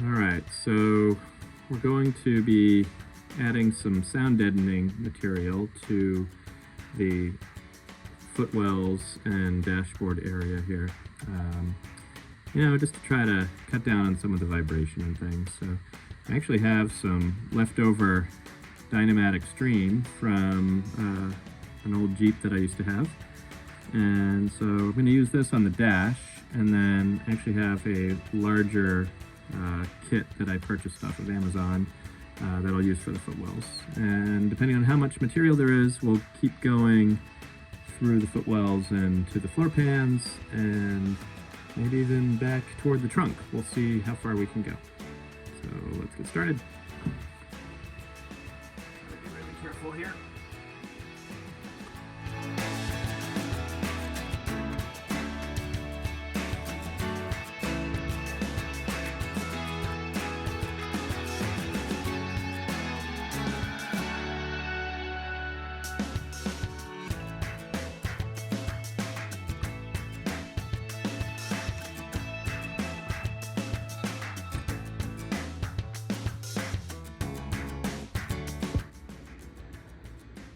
Alright, so we're going to be adding some sound deadening material to the footwells and dashboard area here. Just to try to cut down on some of the vibration and things. So I actually have some leftover Dynamat Extreme from an old Jeep that I used to have. And so I'm going to use this on the dash, and then actually have a larger kit that I purchased off of Amazon that I'll use for the footwells. And depending on how much material there is, we'll keep going through the footwells and to the floor pans, and maybe even back toward the trunk. We'll see how far we can go. So let's get started. Be really careful here.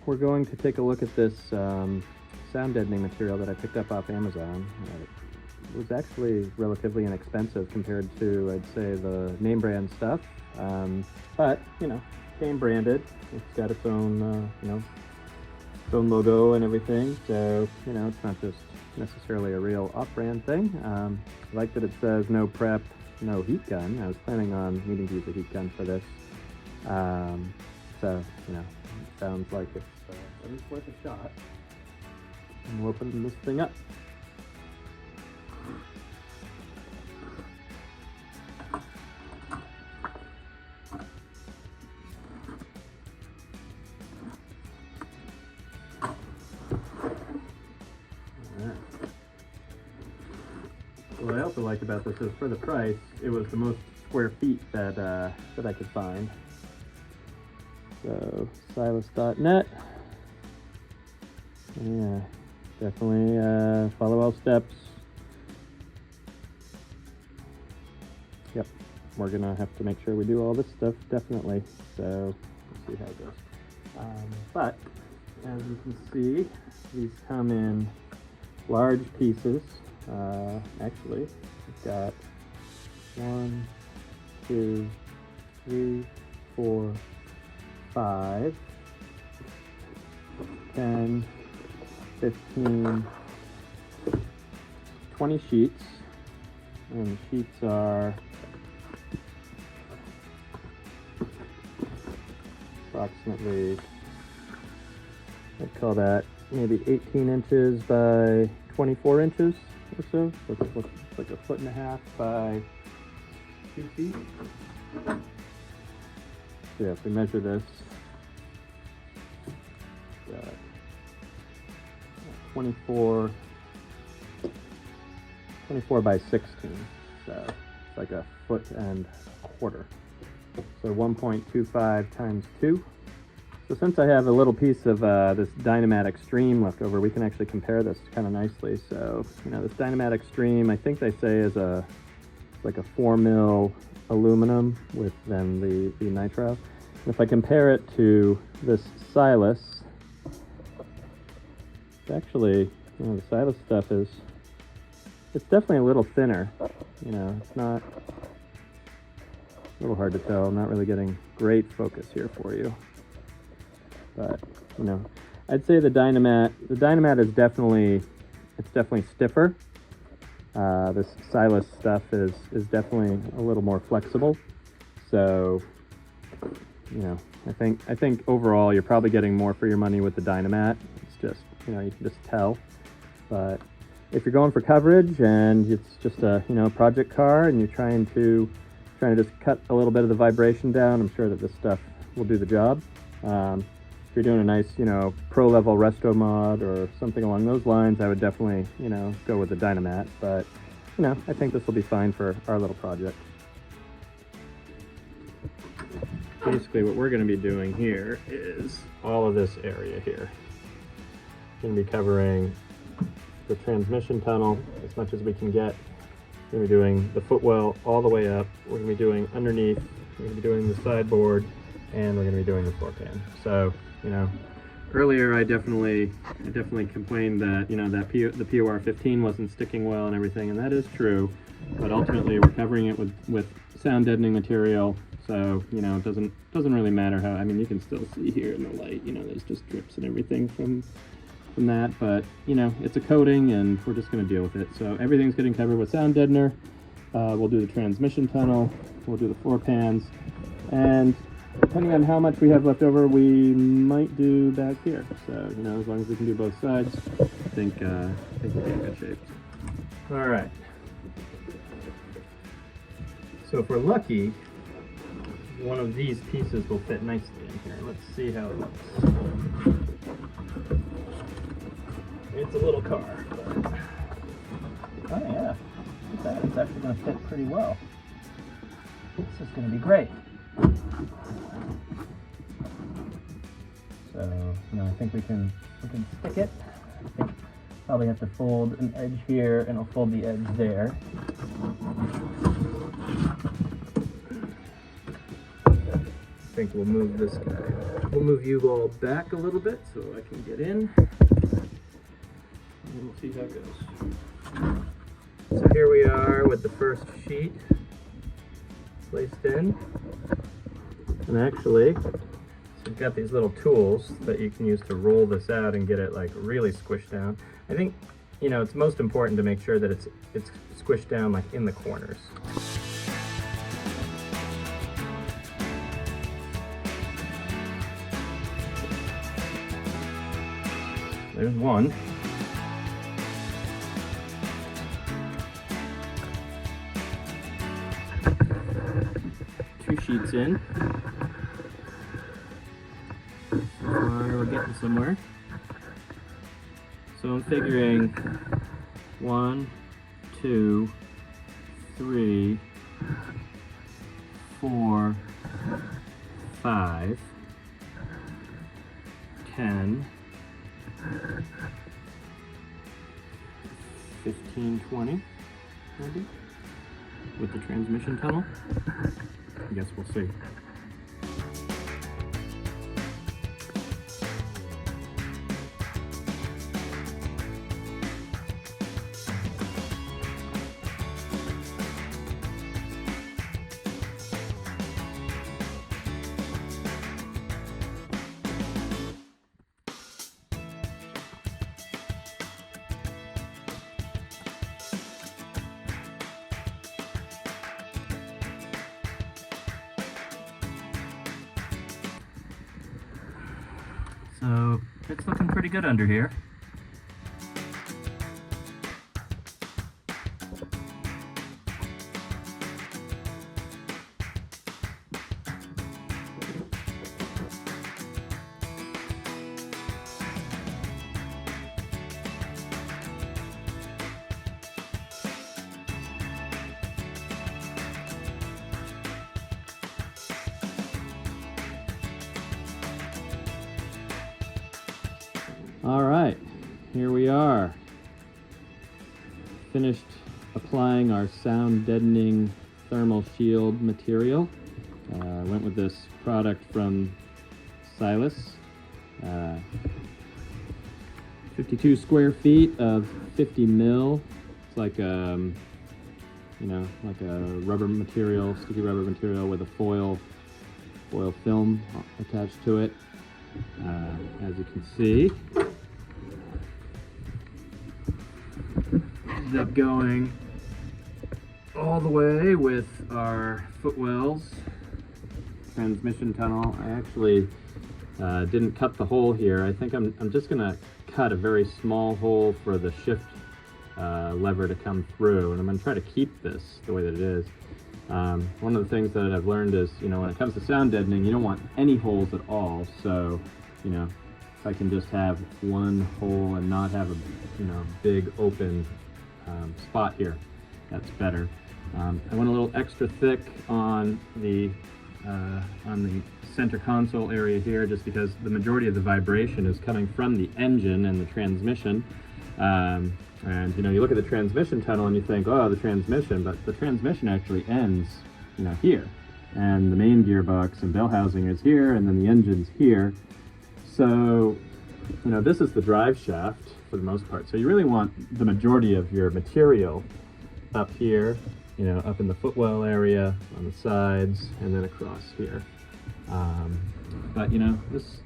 We're going to take a look at this sound deadening material that I picked up off Amazon. It was actually relatively inexpensive compared to, I'd say, the name brand stuff. But, name branded. It's got its own, its own logo and everything. So, it's not just necessarily a real off-brand thing. I like that it says no prep, no heat gun. I was planning on needing to use a heat gun for this. So, it sounds like it's at least worth a shot. And we'll open this thing up. What I also like about this is, for the price, it was the most square feet that I could find. So, Siless.net. Yeah, definitely follow all steps. Yep, we're gonna have to make sure we do all this stuff, definitely. So, we'll see how it goes. But, as you can see, these come in large pieces. Actually, we've got 1, 2, 3, 4, 5, 10, 15, 20 sheets, and the sheets are approximately, I'd call that maybe 18 inches by 24 inches or so. So it's like 1.5 feet by 2 feet. So yeah, if we measure this, 24 by 16, so it's like 1.25 feet. So 1.25 times 2. So since I have a little piece of this Dynamat Extreme left over, we can actually compare this kind of nicely. So, this Dynamat Extreme, I think they say is like a 4 mil aluminum with then the nitro. And if I compare it to this Siless, it's actually, the Siless stuff it's definitely a little thinner. It's not, a little hard to tell. I'm not really getting great focus here for you. But, I'd say the Dynamat is definitely stiffer. This Siless stuff is definitely a little more flexible. So, I think overall you're probably getting more for your money with the Dynamat. It's just, you can just tell. But if you're going for coverage and it's just a, project car, and you're trying to just cut a little bit of the vibration down, I'm sure that this stuff will do the job. If you're doing a nice, pro level resto mod or something along those lines, I would definitely, go with the Dynamat. But, I think this will be fine for our little project. Basically what we're going to be doing here is all of this area here. Going to be covering the transmission tunnel as much as we can get We're going to be doing the footwell all the way up. We're going to be doing underneath. We're going to be doing the sideboard, and we're going to be doing the floor pan. So, you know, earlier I definitely complained that, you know, that the POR 15 wasn't sticking well and everything, and that is true. But ultimately, we're covering it with sound deadening material. So, you know, it doesn't really matter how. I mean, you can still see here in the light. You know, there's just drips and everything from that, but you know, it's a coating and we're just going to deal with it. So everything's getting covered with sound deadener. We'll do the transmission tunnel, we'll do the floor pans, and depending on how much we have left over, we might do back here. So, you know, as long as we can do both sides, I think we'll be in good shape. All right. So if we're lucky, one of these pieces will fit nicely in here. Let's see how it looks. It's a little car, but oh yeah, look at that. It's actually going to fit pretty well. This is going to be great. So, you know, I think we can stick it. I think probably have to fold an edge here, and I'll fold the edge there. I think we'll move this guy. We'll move you all back a little bit so I can get in. And we'll see how it goes. So here we are with the first sheet placed in. And actually, so you've got these little tools that you can use to roll this out and get it like really squished down. I think, you know, it's most important to make sure that it's squished down like in the corners. There's one. Two sheets in. So far, we're getting somewhere. So I'm figuring 1, 2, 3, 4, 5, 10, 15, 20, maybe, with the transmission tunnel. I guess we'll see. So it's looking pretty good under here. All right, here we are. Finished applying our sound deadening thermal shield material. Went with this product from Siless. 52 square feet of 50 mil. It's like you know, like a rubber material, sticky rubber material with a foil film attached to it. As you can see, ended up going all the way with our footwells, transmission tunnel. I actually didn't cut the hole here. I think I'm just gonna cut a very small hole for the shift lever to come through, and I'm gonna try to keep this the way that it is. One of the things that I've learned is, you know, when it comes to sound deadening, you don't want any holes at all. So, you know, if I can just have one hole and not have a, you know, big open spot here, that's better. I went a little extra thick on the center console area here, just because the majority of the vibration is coming from the engine and the transmission. And you know, you look at the transmission tunnel and you think, oh, the transmission, but the transmission actually ends, you know, here. And the main gearbox and bell housing is here, and then the engine's here. So, you know, this is the drive shaft for the most part. So you really want the majority of your material up here, you know, up in the footwell area, on the sides, and then across here. But you know, this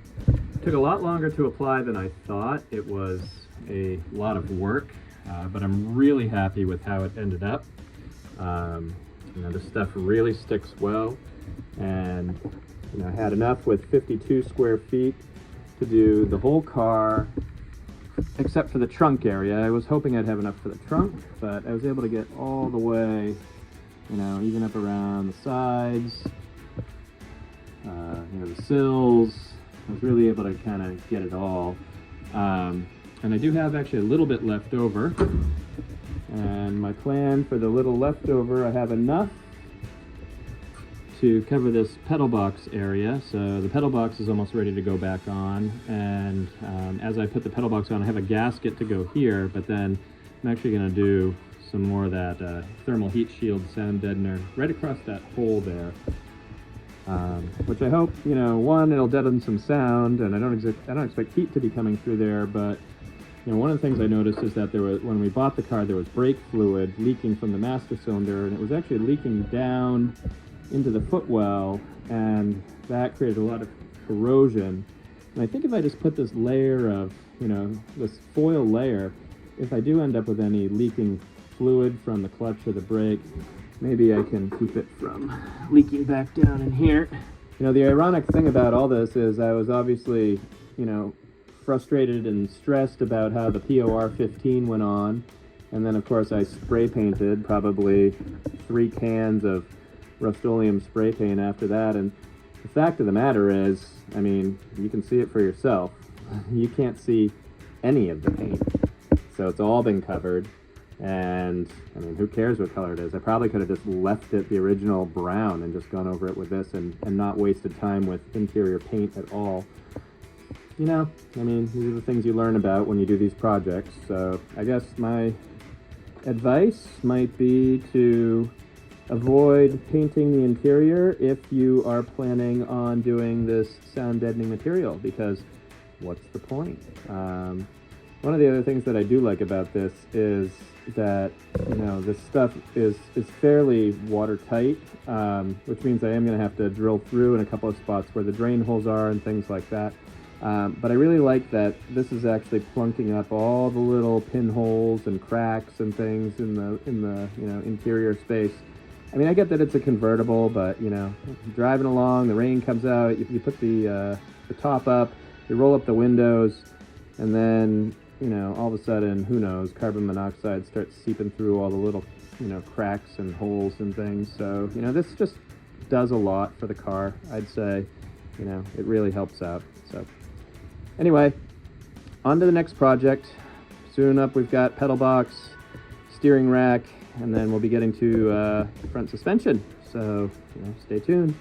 took a lot longer to apply than I thought. It was a lot of work, but I'm really happy with how it ended up. You know, this stuff really sticks well, and you know, I had enough with 52 square feet to do the whole car, except for the trunk area. I was hoping I'd have enough for the trunk, but I was able to get all the way, you know, even up around the sides, you know, the sills. I was really able to kind of get it all. And I do have actually a little bit left over. And my plan for the little leftover, I have enough to cover this pedal box area. So the pedal box is almost ready to go back on. And as I put the pedal box on, I have a gasket to go here, but then I'm actually going to do some more of that thermal heat shield sound deadener right across that hole there. Which I hope, you know, one, it'll deaden some sound, and I don't expect heat to be coming through there, but you know, one of the things I noticed is that there was, when we bought the car, there was brake fluid leaking from the master cylinder, and it was actually leaking down into the footwell, and that created a lot of corrosion. And I think if I just put this layer of, you know, this foil layer, if I do end up with any leaking fluid from the clutch or the brake, maybe I can keep it from leaking back down in here. You know, the ironic thing about all this is I was obviously, you know, frustrated and stressed about how the POR 15 went on, and then of course I spray painted probably 3 cans of Rust-Oleum spray paint after that, and the fact of the matter is, I mean, you can see it for yourself. You can't see any of the paint, so it's all been covered. And I mean, who cares what color it is? I probably could have just left it the original brown and just gone over it with this and not wasted time with interior paint at all. You know, I mean, these are the things you learn about when you do these projects. So I guess my advice might be to avoid painting the interior if you are planning on doing this sound deadening material, because what's the point? One of the other things that I do like about this is that, you know, this stuff is fairly watertight, which means I am going to have to drill through in a couple of spots where the drain holes are and things like that. But I really like that this is actually plunking up all the little pinholes and cracks and things in the you know, interior space. I mean, I get that it's a convertible, but you know, driving along, the rain comes out, you put the top up, you roll up the windows, and then, you know, all of a sudden, who knows, carbon monoxide starts seeping through all the little, you know, cracks and holes and things. So, you know, this just does a lot for the car, I'd say. You know, it really helps out. So anyway, on to the next project. Soon up, we've got pedal box, steering rack, and then we'll be getting to front suspension. So, you know, stay tuned.